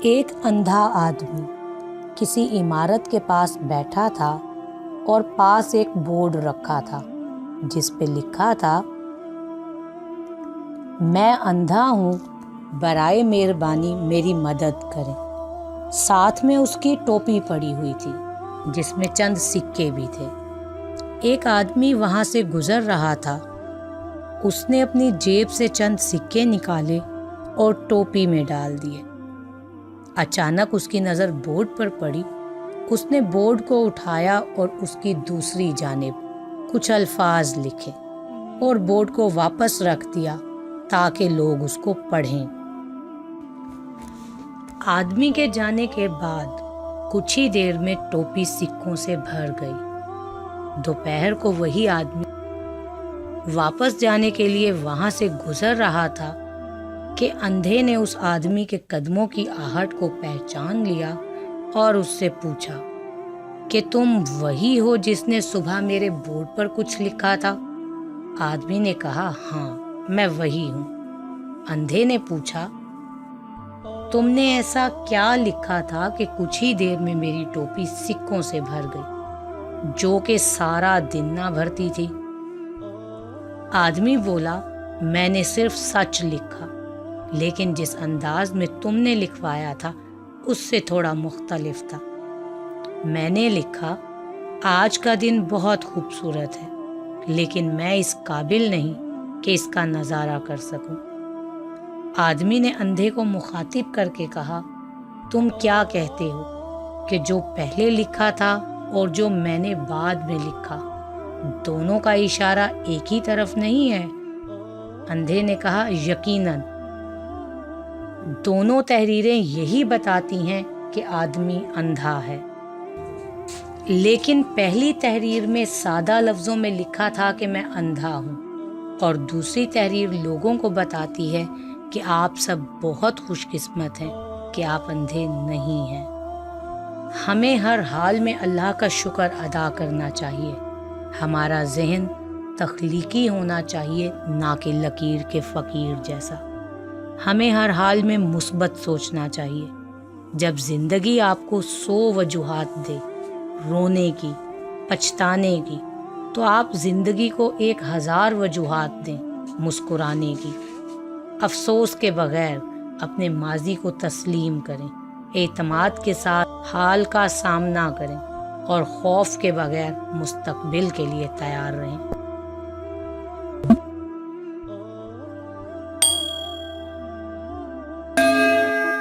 ایک اندھا آدمی کسی عمارت کے پاس بیٹھا تھا اور پاس ایک بورڈ رکھا تھا جس پہ لکھا تھا، میں اندھا ہوں، برائے مہربانی میری مدد کریں۔ ساتھ میں اس کی ٹوپی پڑی ہوئی تھی جس میں چند سکے بھی تھے۔ ایک آدمی وہاں سے گزر رہا تھا۔ اس نے اپنی جیب سے چند سکے نکالے اور ٹوپی میں ڈال دیے۔ اچانک اس کی نظر بورڈ پر پڑی۔ اس نے بورڈ کو اٹھایا اور اس کی دوسری جانب کچھ الفاظ لکھے اور بورڈ کو واپس رکھ دیا تاکہ لوگ اس کو پڑھیں۔ آدمی کے جانے کے بعد کچھ ہی دیر میں ٹوپی سکوں سے بھر گئی۔ دوپہر کو وہی آدمی واپس جانے کے لیے وہاں سے گزر رہا تھا کہ اندھے نے اس آدمی کے قدموں کی آہٹ کو پہچان لیا اور اس سے پوچھا کہ تم وہی ہو جس نے صبح میرے بورڈ پر کچھ لکھا تھا؟ آدمی نے کہا، ہاں میں وہی ہوں۔ اندھے نے پوچھا، تم نے ایسا کیا لکھا تھا کہ کچھ ہی دیر میں میری ٹوپی سکوں سے بھر گئی جو کہ سارا دن نہ بھرتی تھی؟ آدمی بولا، میں نے صرف سچ لکھا، لیکن جس انداز میں تم نے لکھوایا تھا اس سے تھوڑا مختلف تھا۔ میں نے لکھا، آج کا دن بہت خوبصورت ہے لیکن میں اس قابل نہیں کہ اس کا نظارہ کر سکوں۔ آدمی نے اندھے کو مخاطب کر کے کہا، تم کیا کہتے ہو کہ جو پہلے لکھا تھا اور جو میں نے بعد میں لکھا دونوں کا اشارہ ایک ہی طرف نہیں ہے؟ اندھے نے کہا، یقیناً دونوں تحریریں یہی بتاتی ہیں کہ آدمی اندھا ہے، لیکن پہلی تحریر میں سادہ لفظوں میں لکھا تھا کہ میں اندھا ہوں، اور دوسری تحریر لوگوں کو بتاتی ہے کہ آپ سب بہت خوش قسمت ہیں کہ آپ اندھے نہیں ہیں۔ ہمیں ہر حال میں اللہ کا شکر ادا کرنا چاہیے۔ ہمارا ذہن تخلیقی ہونا چاہیے، نہ کہ لکیر کے فقیر جیسا۔ ہمیں ہر حال میں مثبت سوچنا چاہیے۔ جب زندگی آپ کو 100 وجوہات دے رونے کی، پچھتانے کی، تو آپ زندگی کو 1000 وجوہات دیں مسکرانے کی۔ افسوس کے بغیر اپنے ماضی کو تسلیم کریں، اعتماد کے ساتھ حال کا سامنا کریں اور خوف کے بغیر مستقبل کے لیے تیار رہیں۔